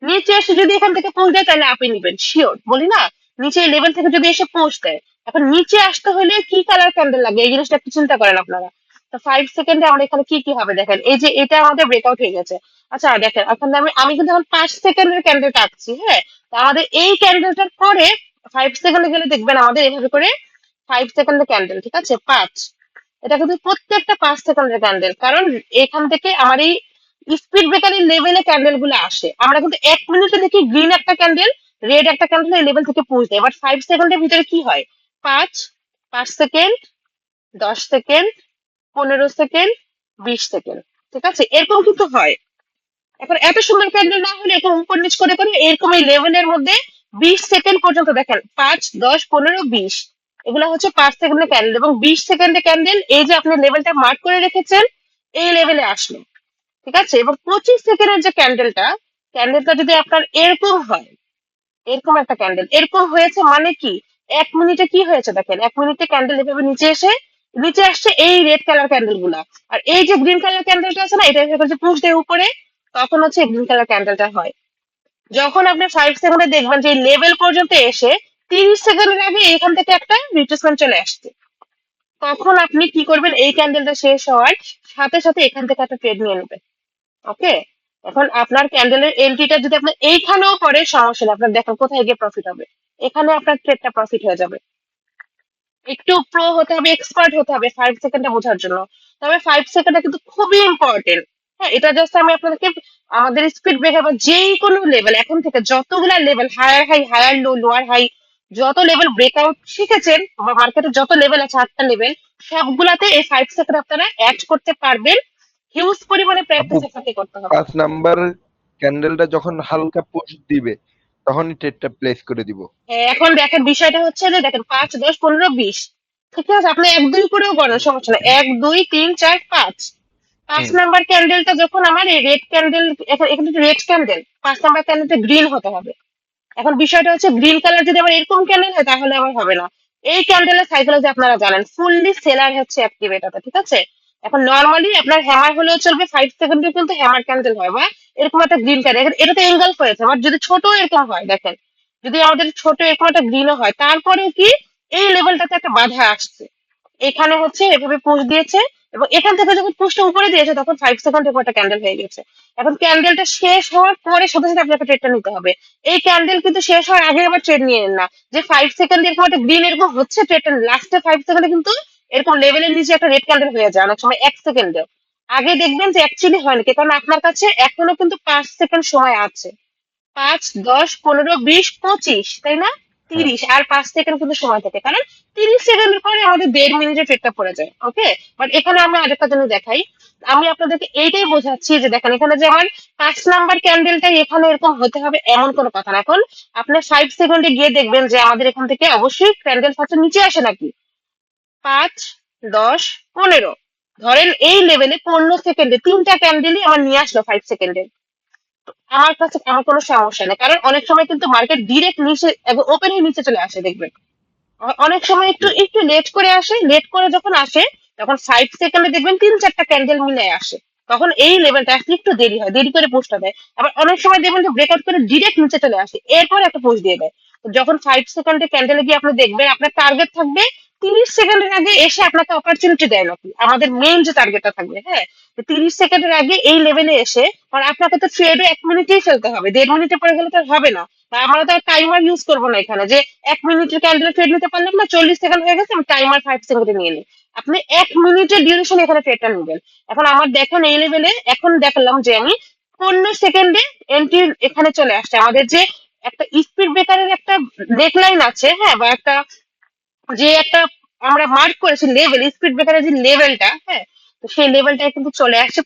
নিচে এসে যদি এখান থেকে পৌঁছ দেয় তাহলে আপনি নিবেন শিওর, বলি না, নিচে লেভেল থেকে যদি এসে পৌঁছ দেয়। এখন নিচে আসতে হলে কি কালার ক্যান্ডেল লাগে, এই জিনিসটা একটু চিন্তা করেন আপনারা। তো 5 সেকেন্ডে আমরা এখানে কি কি হবে দেখেন, এই যে এটা আমাদের ব্রেকআউট হয়ে গেছে। আচ্ছা দেখেন, এখন আমি আমি কিন্তু এখন 5 সেকেন্ডের ক্যান্ডেলটা আঁকছি। হ্যাঁ, তো আমাদের এই ক্যান্ডেলটার পরে 5 সেকেন্ডে গেলে দেখবেন আমাদের এভাবে করে 5 সেকেন্ডের ক্যান্ডেল, ঠিক আছে, 5। এটা কিন্তু প্রত্যেকটা 5 সেকেন্ডের ক্যান্ডেল, কারণ এখান থেকে আমার এই স্পিড ব্রেকারের লেভেলে ক্যান্ডেল গুলো আসে। আমরা কিন্তু 1 মিনিটে দেখি গ্রিন একটা ক্যান্ডেল, রেড একটা ক্যান্ডেল এই লেভেল থেকে পৌঁছতে, এবার 5 সেকেন্ডের ভিতরে কি হয়, 5, 5 সেকেন্ড, 10 সেকেন্ড, 15 সেকেন্ড, 20 সেকেন্ড। ঠিক আছে, এরকম কিন্তু হয়। এখন এত সুন্দর ক্যান্ডেল না হলে এরকম উপর নিচ করে করে এরকম এই লেভেলের মধ্যে 20 সেকেন্ড পর্যন্ত দেখেন, 5, 10, 15, 20, এগুলো হচ্ছে 5 সেকেন্ডের ক্যান্ডেল, এবং 20 সেকেন্ডের ক্যান্ডেল এই যে আপনি লেভেলটা মার্ক করে রেখেছেন এই লেভেলে আসলো। ঠিক আছে, এবং 25 সেকেন্ডের যে ক্যান্ডেলটা, ক্যান্ডেলটা যদি আপনার এরকম হয়, এরকম একটা ক্যান্ডেল এরকম হয়েছে মানে কি, 1 মিনিটে কি হয়েছে দেখেন, 1 মিনিটে ক্যান্ডেল এভাবে নিচে আসছে এই রেড কালার ক্যান্ডেল গুলা, আর এই যে গ্রিন কালার ক্যান্ডেলটা আছে না, এটা হচ্ছে পুশ দেয় উপরে, তখন হচ্ছে গ্রিন কালার ক্যান্ডেলটা হয়। যখন আপনি 5 সেকেন্ডে দেখবেন যে লেভেল পর্যন্ত এসে 30 সেকেন্ডের আগে এখান থেকে একটা রিট্রেসমেন্ট চলে আসছে, তখন আপনি কি করবেন, এই ক্যান্ডেলটা শেষ হওয়ার সাথে সাথে এখান থেকে একটা ট্রেড নিয়ে নেবেন। ওকে, এখন আপনার ক্যান্ডেলের এন্ট্রিটা যদি আপনার এইখানেও পরে, সমস্যা নেই, আপনার দেখেন কোথায় গিয়ে প্রফিট হবে, এখানে আপনার ট্রেডটা প্রফিট হয়ে যাবে। একটু প্রো হতে হবে, এক্সপার্ট হতে হবে 5 সেকেন্ডে বোঝার জন্য। তবে 5 সেকেন্ডটা কিন্তু খুবই ইম্পর্টেন্ট। হ্যাঁ, এটা জাস্ট আমি আপনাদেরকে আমাদের স্পিড ব্রেকার বা যেই কোনো লেভেল, এখন থেকে যতগুলা level, higher high, higher low, lower high, যত লেভেল ব্রেকআউট শিখেছেন বা মার্কেটে যত লেভেল আছে 8টা লেভেল, সবগুলাতে এই 5 সেকেন্ড আপনারা অ্যাড করতে পারবেন। হিউজ পরিমাণে আপু প্র্যাকটিস আপনাকে করতে হবে। 5 নাম্বার ক্যান্ডেলটা যখন হালকা পুশ দিবে তখনই ট্রেডটা প্লেস করে দিব। হ্যাঁ, এখন দেখেন বিষয়টা হচ্ছে যে দেখেন 5, 10, 15, 20, ঠিক আছে, আপনি 1, 2 করেও করেন, সমস্যা নেই, 1, 2, 3, 4, 5, পাঁচ হুম নাম্বার ক্যান্ডেলটা যখন আমার এই রেড ক্যান্ডেল, এখানে রেড ক্যান্ডেল, 5 নাম্বার ক্যান্ডেলটা গ্রিন হতে হবে। এখন বিষয়টা হচ্ছে গ্রিন কালার যদি আমার এরকম ক্যান্ডেল হয় তাহলে আমার হবে না। এই ক্যান্ডেলের সাইকোলজি আপনারা জানেন, ফুললি সেলার হচ্ছে অ্যাক্টিভেট আছে, ঠিক আছে। এখন নর্মালি আপনার হ্যামার হলেও চলবে, 5 সেকেন্ডে কিন্তু হ্যামার ক্যান্ডেল হয়, বা এরকম একটা গ্রিন ক্যান্ডেল, এটা তো এঙ্গেলফ হয়েছে, বাট যদি ছোট এরকম হয় দেখেন, যদি আমাদের ছোট এরকম একটা গ্রিনও হয়, তারপরেও কি এই লেভেলটাতে একটা বাধা আসছে, এখানে হচ্ছে এভাবে পুশ দিয়েছে, এবং এখান থেকে যখন পুশটা উপরে দিয়েছে তখন 5 সেকেন্ড এরকম একটা ক্যান্ডেল হয়ে গেছে। এখন ক্যান্ডেলটা শেষ হওয়ার পরে সাথে সাথে আপনাকে ট্রেডটা নিতে হবে। এই ক্যান্ডেল কিন্তু শেষ হওয়ার আগে আবার ট্রেড নিয়ে নেন না, যে 5 সেকেন্ড এরকম একটা গ্রিন এরকম হচ্ছে, ট্রেডটা লাস্টে 5 সেকেন্ডে কিন্তু এরকম লেভেলের নিচে একটা রেড ক্যান্ডেল হয়ে যায় অনেক সময় 1 সেকেন্ডে। আগে দেখবেন যে অ্যাকচুয়ালি হয় নাকি, কারণ আপনার কাছে এখনো কিন্তু 5 সেকেন্ড সময় আছে। 5, 10, 15, 20, 25, তাই না? হ্যাঁ 30, আর 5 সেকেন্ড কিন্তু সময় থাকে, কারণ 30 সেকেন্ডের পরে আমাদের 1.5 মিনিটের ট্রেডটা পড়ে যায়। ওকে, বাট এখানে আমি আরেকটা জিনিস দেখাই, আমি আপনাদেরকে এইটাই বোঝাচ্ছি যে দেখেন এখানে যে আমার 5 নাম্বার ক্যান্ডেলটা এখানে এরকম হতে হবে এমন কোনো কথা না। এখন আপনি 5 সেকেন্ডে গিয়ে দেখবেন যে আমাদের এখান থেকে অবশ্যই ক্যান্ডেল ফার্স্ট নিচে আসে নাকি, 5, 10, 15, ধরেন এই লেভেলে 15 সেকেন্ডে 3টা ক্যান্ডেলই আমার নিয়ে আসলো 5 সেকেন্ডে, আমার কাছে আমার কোনো সমস্যা নেই, কারণ অনেক সময় কিন্তু মার্কেট ডিরেক্ট নিচে ওপেন হয়ে নিচে চলে আসে দেখবেন। অনেক সময় একটু একটু লেট করে আসে, লেট করে যখন আসে তখন 5 সেকেন্ডে দেখবেন 3, 4টা ক্যান্ডেল মিলে আসে, তখন এই লেভেলটা আসলে একটু দেরি হয়, দেরি করে পোস্টটা দেয়। আবার অনেক সময় দেখবেন যে ব্রেকআউট করে ডিরেক্ট নিচে চলে আসে, এরপর একটা পোস্ট দিয়ে দেয়। তো যখন 5 সেকেন্ডে ক্যান্ডেলে গিয়ে আপনি দেখবেন আপনার টার্গেট থাকবে 30 সেকেন্ডের আগে এসে আপনাকে অপরচুনিটি দেয় নাকি, আমাদের মেইন যে টার্গেটটা থাকবে, হ্যাঁ, 30 সেকেন্ডের আগে এই লেভেলে এসে, কারণ আপনাকে তো ট্রেডও 1 মিনিটেই ফেলতে হবে, 1.5 মিনিটে পরে গেলে তো আর হবে না। বা আমরা তো টাইমার ইউজ করবো না এখানে, যে 1 মিনিটের ক্যান্ডেলে ট্রেড নিতে পারলাম না, 40 সেকেন্ড হয়ে গেছে, আমি টাইমার 5 সেকেন্ডে নিয়ে নিই। আপনি 1 মিনিটের ডিউরেশন এখানে ট্রেডটা নেবেন। এখন আমার দেখেন এই লেভেলে এখন দেখালাম যে আমি 15 সেকেন্ডে এন্ট্রি এখানে চলে আসছে, আমাদের যে একটা স্পিড ব্রেকারের একটা ডেডলাইন আছে, হ্যাঁ, বা একটা যে একটা আমরা মার্ক করেছি লেভেল, স্পিড ব্রেকারের যে লেভেলটা, হ্যাঁ, তো সেই লেভেলটা কিন্তু চলে আসছে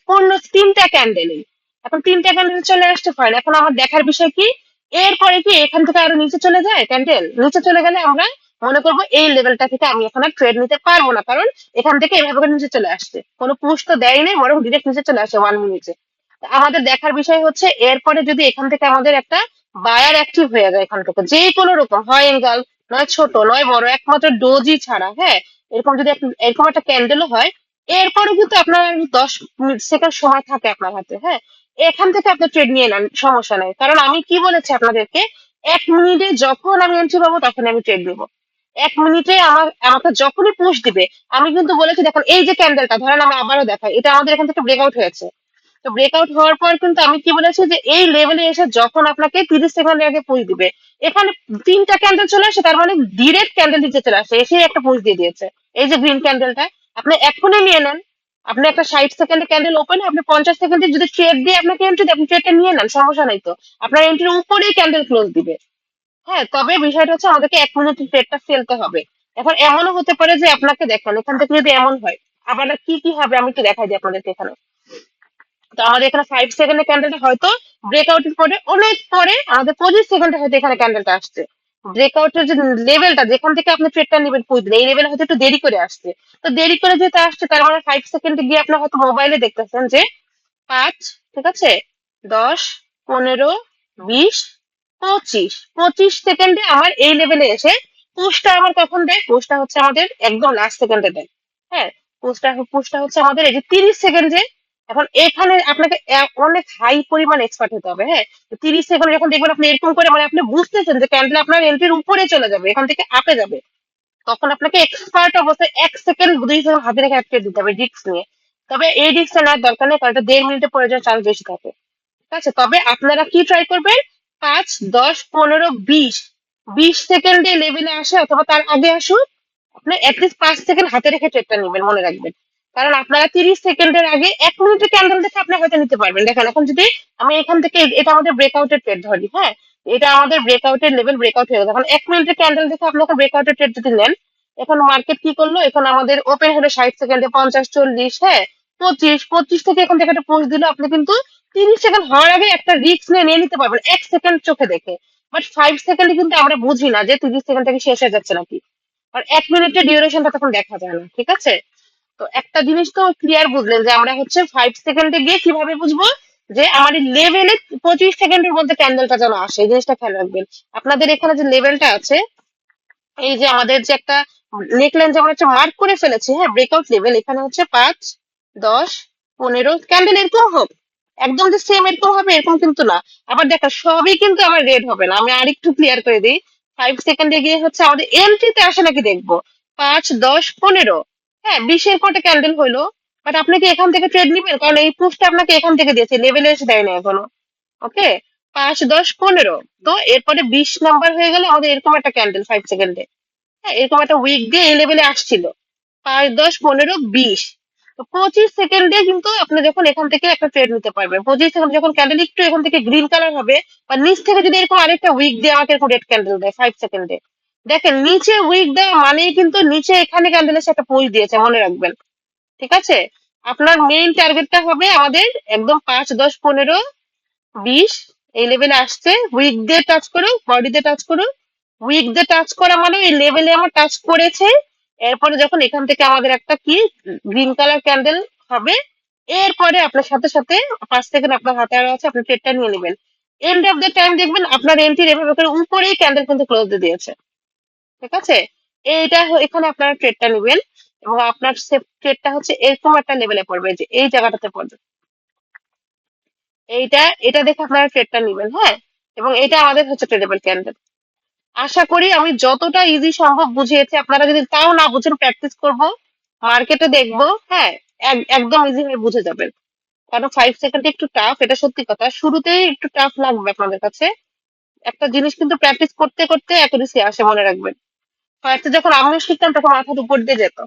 3টা ক্যান্ডেলে। এখন 3টা ক্যান্ডেল চলে আসছে, ফাইন, এখন আমার দেখার বিষয় কি, এরপরে কি এখান থেকে আরো নিচে চলে যায়, ক্যান্ডেল নিচে চলে গেলে আমরা মনে করবো এই লেভেলটা থেকে আমি এখন আর ট্রেড নিতে পারবো না, কারণ এখান থেকে এভাবে করে নিচে চলে আসছে, কোনো পুশ তো দেয়নি, বরং ডিরেক্ট নিচে চলে আসে 1 মিনিটে। আমাদের দেখার বিষয় হচ্ছে এরপরে যদি এখান থেকে আমাদের একটা বায়ার অ্যাক্টিভ হয়ে যায়, এখান থেকে যে কোনো রকম হয় এঙ্গেল, নয় ছোট নয় বড়, একমাত্র ডোজি ছাড়া, হ্যাঁ, এরকম যদি এরকম একটা ক্যান্ডেলও হয়, এরপরে কিন্তু আপনার 10 সেকেন্ড সময় থাকে আপনার হাতে, হ্যাঁ, এখান থেকে আপনি ট্রেড নিয়ে নেন, সমস্যা নেই, কারণ আমি কি বলেছি আপনাদেরকে, 1 মিনিটে যখন আমি এন্ট্রি পাবো তখন আমি ট্রেড নিবো। 1 মিনিটে আমাকে যখনই পুশ দিবে, আমি কিন্তু বলেছি দেখুন এই যে ক্যান্ডেলটা ধরেন আমি আবারও দেখাই, এটা আমাদের এখান থেকে ব্রেকআউট হয়েছে। তো ব্রেকআউট হওয়ার পর কিন্তু আমি কি বলেছি যে এই লেভেলে এসে যখন আপনাকে 30 সেকেন্ড আগে পুশ দিবে, এখানে 3টা ক্যান্ডেল চলে আসে, তার মানে ডিরেক্ট ক্যান্ডেল নিচে চলে আসে, এসে একটা পুশ দিয়ে দিয়েছে, এই যে গ্রিন ক্যান্ডেলটা আপনি এখনই নিয়ে নেন। আপনি একটা 60 সেকেন্ডে ক্যান্ডেল ওপেন, আপনি 50 সেকেন্ডে যদি ট্রেড দিয়ে আপনাকে এন্ট্রি দেয়, আপনি ট্রেডটা নিয়ে নেন, সমস্যা নাই তো, আপনার এন্ট্রির উপরেই ক্যান্ডেল ক্লোজ দিবে। হ্যাঁ, তবে বিষয়টা হচ্ছে আমাদেরকে 1 মিনিট ট্রেডটা ফেলতে হবে। এখন এমনও হতে পারে যে আপনাকে দেখেন এখান থেকে যদি এমন হয়, আবার কি কি হবে আমি একটু দেখাই দিই আপনাদেরকে এখানে। তো আমাদের এখানে 5 সেকেন্ডের ক্যান্ডেলটা হয়তো ব্রেকআউটের পরে অনেক পরে আমাদের 25 সেকেন্ডে হয়তো এখানে ক্যান্ডেলটা আসছে। ব্রেকআউটের যে লেভেলটা যেখান থেকে আপনি ট্রেডটা নেবেন পুঁজবেন এই লেভেল হয়তো একটু দেরি করে আসছে। তো দেরি করে যেটা আসছে তার মানে 5 সেকেন্ডে গিয়ে আপনার হয়তো মোবাইলে দেখতেছেন যে 5, ঠিক আছে, 10, 15, 20, 25 সেকেন্ডে আমার এই লেভেলে এসে পুশটা আমার কখন দেয়? পুশটা হচ্ছে আমাদের একদম লাস্ট সেকেন্ডে দেয়। হ্যাঁ, পুশটা হচ্ছে আমাদের এই যে 30 সেকেন্ডে। এখন এখানে আপনাকে অনেক হাই পরিমাণ এক্সপার্ট হতে হবে। হ্যাঁ, 30 সেকেন্ড যখন দেখবেন আপনি এরকম করে মানে আপনি বুঝতেছেন যে ক্যান্ডেল আপনার এন্ট্রির উপরে চলে যাবে, এখান থেকে আপে যাবে, তখন আপনাকে এক্সপার্ট অবস্থায় 1 সেকেন্ড 2 সেকেন্ড হাতে রেখে একটা দিতে হবে রিস্ক নিয়ে। তবে এই রিস্কটা নেওয়ার দরকার নেই, কারণ এটা 1.5 মিনিটে পড়ে যাওয়ার চান্স বেশি থাকে। ঠিক আছে, তবে আপনারা কি ট্রাই করবেন? 5, 10, 15, 20 সেকেন্ডে লেভেলে আসে অথবা তার আগে আসুন, আপনি অ্যাটলিস্ট 5 সেকেন্ড হাতে রেখে ট্রেডটা নেবেন, মনে রাখবেন। কারণ আপনারা 30 সেকেন্ডের আগে 1 মিনিটের ক্যান্ডেল দেখে আপনি হয়তো নিতে পারবেন। দেখেন এখন যদি আমি এখান থেকে এটা আমাদের ব্রেকআউটের ট্রেড ধরি, হ্যাঁ, এটা আমাদের ব্রেকআউটের লেভেল ব্রেকআউট হয়ে গেছে। এখন 1 মিনিটের ক্যান্ডেল দেখে আপনি এখন ব্রেকআউটের ট্রেড যদি নেন, এখন মার্কেট কি করলো? এখন আমাদের ওপেন হলো 60 সেকেন্ডে 50, 40, হ্যাঁ, 25 থেকে এখান থেকে একটা পোস্ট দিল, আপনি কিন্তু 30 সেকেন্ড হওয়ার আগে একটা রিস্ক নিয়ে নিতে পারবেন 1 সেকেন্ড চোখে দেখে। বাট 5 সেকেন্ডে কিন্তু আমরা বুঝি না যে 30 সেকেন্ড থেকে শেষ হয়ে যাচ্ছে নাকি, আর 1 মিনিটের ডিউরেশনটা তখন দেখা যায় না। ঠিক আছে, তো একটা জিনিস তো ক্লিয়ার বুঝলেন যে আমরা হচ্ছে 5 সেকেন্ডে গিয়ে কিভাবে বুঝবো যে আমার লেভেলে 25 সেকেন্ডের মধ্যে ক্যান্ডেলটা যেন আসে, এই জিনিসটা খেয়াল রাখবেন। আপনাদের এখানে যে লেভেলটা আছে, এই যে আমাদের যে একটা নেকলাইন যে আমরা হচ্ছে মার্ক করে ফেলেছি, হ্যাঁ, ব্রেকআউট লেভেল, এখানে হচ্ছে 5, 10, 15 ক্যান্ডেল এরকম হোক, একদম যে সেম এরকম হবে এরকম কিন্তু না। আবার দেখা সবই কিন্তু আমার রেড হবে না, আমি আরেকটু ক্লিয়ার করে দিই। 5 সেকেন্ডে গিয়ে হচ্ছে আমাদের এন্ট্রিতে আসে নাকি দেখবো। 5, 10, 15, হ্যাঁ, 20-এর পরে ক্যান্ডেল হইলো, বাট আপনি কি এখান থেকে ট্রেড নিবেন? কারণ এই পুশটা আপনাকে এখান থেকে দিয়েছে, লেভেলে এসে দেয় না এখনো। ওকে, 5, 10, 15, তো এরপরে 20 নাম্বার হয়ে গেলে আমাদের এরকম একটা ক্যান্ডেল 5 সেকেন্ডে, হ্যাঁ, এরকম একটা উইক দিয়ে এই লেভেলে আসছিল। 5, 10, 15, 20, তো 25 সেকেন্ডে কিন্তু আপনি যখন এখান থেকে একটা ট্রেড নিতে পারবেন। 25 সেকেন্ড যখন ক্যান্ডেল একটু এখান থেকে গ্রিন কালার হবে বা নিচ থেকে যদি এরকম আরেকটা উইক দিয়ে আমাকে এরকম রেড ক্যান্ডেল দেয় 5 সেকেন্ডে, দেখেন নিচে উইক দেওয়া মানেই কিন্তু নিচে এখানে ক্যান্ডেলের সাথে পুশ দিয়েছে, মনে রাখবেন। ঠিক আছে, আপনার মেইন টার্গেটটা হবে আমাদের একদম 5, 10, 15, 20 এই লেভেলে আসছে, উইক দিয়ে টাচ করো, বডি দিয়ে টাচ করো। উইক দিয়ে টাচ করা মানে এই লেভেলে আমার টাচ করেছে, এরপরে যখন এখান থেকে আমাদের একটা কি গ্রিন কালার ক্যান্ডেল হবে, এরপরে আপনার সাথে সাথে 5 সেকেন্ড আপনার হাতে আর আছে, আপনি ট্রেডটা নিয়ে নেবেন। এন্ড অফ দ্য টাইম দেখবেন আপনার এন্ট্রির এভাবে করে উপরেই ক্যান্ডেল কিন্তু ক্লোজ দিয়ে দিয়েছে। ঠিক আছে, এইটা এখানে আপনারা ট্রেডটা নেবেন এবং আপনার ট্রেডটা হচ্ছে এরকম একটা লেভেলে পড়বে, যে এই জায়গাটাতে পড়বে। এইটা এটা দেখে আপনারা ট্রেডটা নেবেন, হ্যাঁ, এবং এটা আমাদের হচ্ছে ট্রেডেবল ক্যান্ডেল। আশা করি আমি যতটা ইজি সম্ভব বুঝিয়েছি, আপনারা যদি তাও না বুঝেন প্র্যাকটিস করব, মার্কেটে দেখবো, হ্যাঁ, একদম ইজি হয়ে বুঝে যাবেন। কারণ 5 সেকেন্ড একটু টাফ, এটা সত্যি কথা, শুরুতেই একটু টাফ লাগবে আপনাদের কাছে। একটা জিনিস কিন্তু প্র্যাকটিস করতে করতে অ্যাকুরেসি আসে, মনে রাখবেন। ফার্স্টে যখন আমিও শিখতাম তখন মাথার উপর দিয়ে যেত।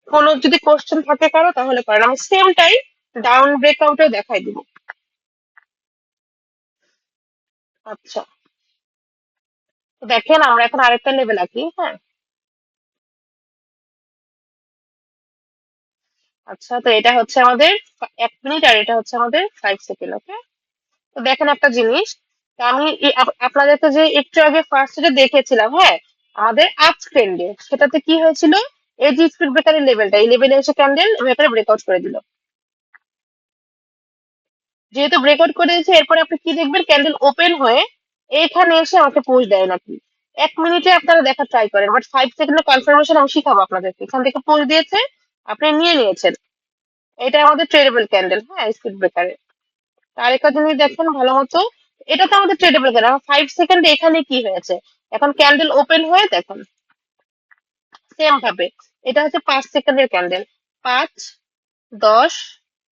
কোনো যদি কোশ্চেন থাকে কারো তাহলে করেন, আমি সেম টাইম ডাউন ব্রেকআউটেও দেখাই দিব। আচ্ছা, তো দেখেন আমরা এখন আরেকটা লেভেল আঁকি, হ্যাঁ। আচ্ছা, তো এটা হচ্ছে আমাদের 1 মিনিট আর এটা হচ্ছে আমাদের 5 সেকেন্ড। ওকে, তো দেখেন একটা জিনিস, তো আমি আপনাদেরকে যে একটু আগে ফার্স্ট যে দেখেছিলাম, হ্যাঁ, আমাদের আপ ট্রেন্ডে সেটাতে কি হয়েছিল? এই যে স্পিড ব্রেকারের লেভেলটা, এই লেভেলে এসে ক্যান্ডেল ভেতরে ব্রেকআউট করে দিল। যেহেতু ব্রেকআউট করে দিয়েছে, এরপরে আপনি কি দেখবেন? ক্যান্ডেল ওপেন হয়ে এখানে এসে আমাকে পুশ দেয় নাকি। 1 মিনিটে আপনারা দেখা ট্রাই করেন, বাট 5 সেকেন্ডের কনফার্মেশন আমি শিখাবো আপনাদেরকে। এখান থেকে পুশ দিয়েছে, আপনি নিয়ে নিয়েছেন, এটা আমাদের ট্রেডেবল ক্যান্ডেল, হ্যাঁ, স্পিড ব্রেকারের। আরেকটা জিনিস দেখেন ভালো মতো, এটা তো আমাদের ট্রেডেবল ক্যান্ডেল। 5 সেকেন্ডে এখানে কি হয়েছে? এখন ক্যান্ডেল ওপেন হয়ে দেখুন সেম ভাবে, এটা হচ্ছে 5 সেকেন্ডের ক্যান্ডেল। 5, 10,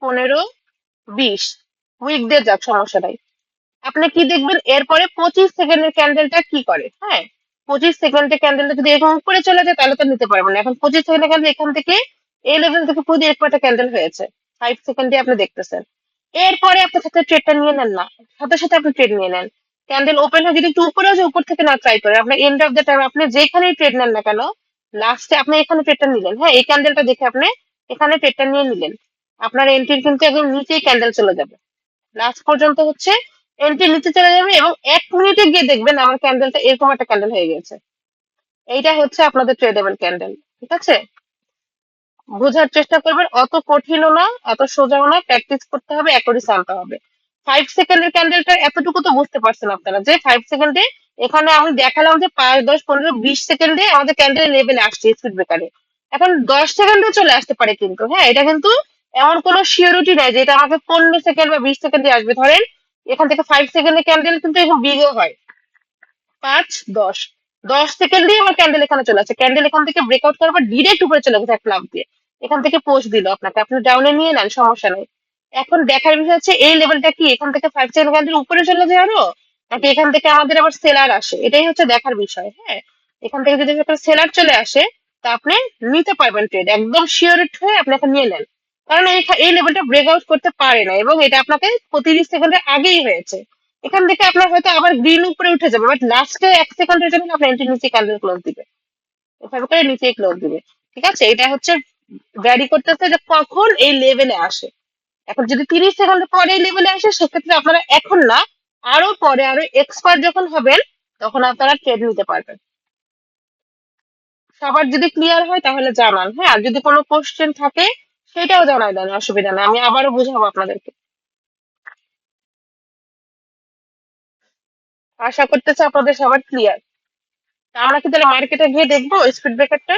15, 20 উইক দিয়ে যাক, সমস্যা নাই। আপনি কি দেখবেন? এরপরে 25 সেকেন্ডের ক্যান্ডেলটা কি করে, হ্যাঁ, 25 সেকেন্ডের ক্যান্ডেলটা যদি এরকম উপরে চলে যায় তাহলে তো নিতে পারবেন না। এখন 25 সেকেন্ডের ক্যান্ডেল এখান থেকে এই লেভেল থেকে পুরো এরপর একটা ক্যান্ডেল হয়েছে 5 সেকেন্ডে, আপনি দেখতেছেন। এরপরে আপনার সাথে ট্রেডটা নিয়ে নেন না, সাথে সাথে আপনি ট্রেড নিয়ে নেন। ক্যান্ডেল ওপেন হয় যদি একটু উপরে আছে, উপর থেকে না ট্রাই করেন, আপনার এন্ড অফ দ্য টাইম আপনি যেখানেই ট্রেড নেন না কেন, লাস্টে আপনি এখানে ট্রেডটা নিলেন, হ্যাঁ, এই ক্যান্ডেলটা দেখে আপনি এখানে ট্রেডটা নিয়ে নিলেন। আপনার এন্ট্রির কিন্তু একদম নিচেই ক্যান্ডেল চলে যাবে, লাস্ট পর্যন্ত হচ্ছে এন্ট্রি নিচে চলে যাবে, এবং 1 মিনিটে গিয়ে দেখবেন আমার ক্যান্ডেলটা এরকম একটা ক্যান্ডেল হয়ে গেছে। এইটা হচ্ছে আপনাদের ট্রেডেবল ক্যান্ডেল। ঠিক আছে, বোঝার চেষ্টা করবেন, অত কঠিনও না অত সোজাও না, প্র্যাকটিস করতে হবে, অ্যাকুরেসি আনতে হবে। 5 সেকেন্ডের ক্যান্ডেলটা এতটুকু তো বুঝতে পারছেন আপনারা, যে 5 সেকেন্ডে এখানে আমি দেখালাম যে 5, 10, 15, 20 সেকেন্ডে আমাদের ক্যান্ডেল লেভেলে আসছে স্পিড ব্রেকারে। এখন 10 সেকেন্ডে চলে আসতে পারে কিন্তু, হ্যাঁ, এটা কিন্তু এমন কোনো সিওরিটি নাই যে এটা আমাকে 15 সেকেন্ড বা 20 সেকেন্ডে আসবে। ধরেন এখান থেকে 5 সেকেন্ডের ক্যান্ডেল কিন্তু এরকম বিগও হয়, 5, 10, 10 সেকেন্ডেই আমার ক্যান্ডেল এখানে চলে আসে, ক্যান্ডেল এখান থেকে ব্রেকআউট করার পর ডিরেক্ট উপরে চলে গেছে এক লাফ দিয়ে, এখান থেকে পোস্ট দিল আপনাকে, আপনি ডাউনে নিয়ে নেন, সমস্যা নেই। এখন দেখার বিষয় হচ্ছে এই লেভেলটা কি এখান থেকে 5 সেকেন্ড ক্যান্ডেল উপরে চলে যায় আরো, নাকি এখান থেকে আমাদের আবার সেলার আসে, এটাই হচ্ছে দেখার বিষয়। হ্যাঁ, এখান থেকে যদি একটা সেলার চলে আসে তা আপনি নিতে পারবেন ট্রেড, একদম শিওরিট হয়ে আপনি এখন নিয়ে নেন। কারণ এই লেভেলটা ব্রেকআউট করতে পারে না, এবং এটা আপনাকে 30 সেকেন্ডের আগেই হয়েছে। এখান থেকে আপনার হয়তো আবার গ্রিন উপরে উঠে যাবে, বাট লাস্টে 1 সেকেন্ডের জন্য আপনার এন্ট্রি নিচে ক্যান্ডেল ক্লোজ দিবে, এভাবে করে নিচে ক্লোজ দিবে। ঠিক আছে, এটা হচ্ছে ভ্যারি করতেছে যে কখন এই লেভেলে আসে। এখন যদি 30 সেকেন্ড পরে এই লেভেলে আসে, সেক্ষেত্রে আপনারা এখন না, আরো পরে, আরো এক্সপার্ট যখন হবেন তখন আপনারা ট্রেড নিতে পারবেন। সবার যদি ক্লিয়ার হয় তাহলে জানান, হ্যাঁ, আর যদি কোনো কোশ্চেন থাকে সেটাও জানাই দেন, অসুবিধা নেই, আমি আবারও বুঝাবো আপনাদেরকে। আশা করতেছি আপনাদের সবার ক্লিয়ার। আমরা কি তাহলে মার্কেটে গিয়ে দেখবো স্পিড ব্রেকারটা?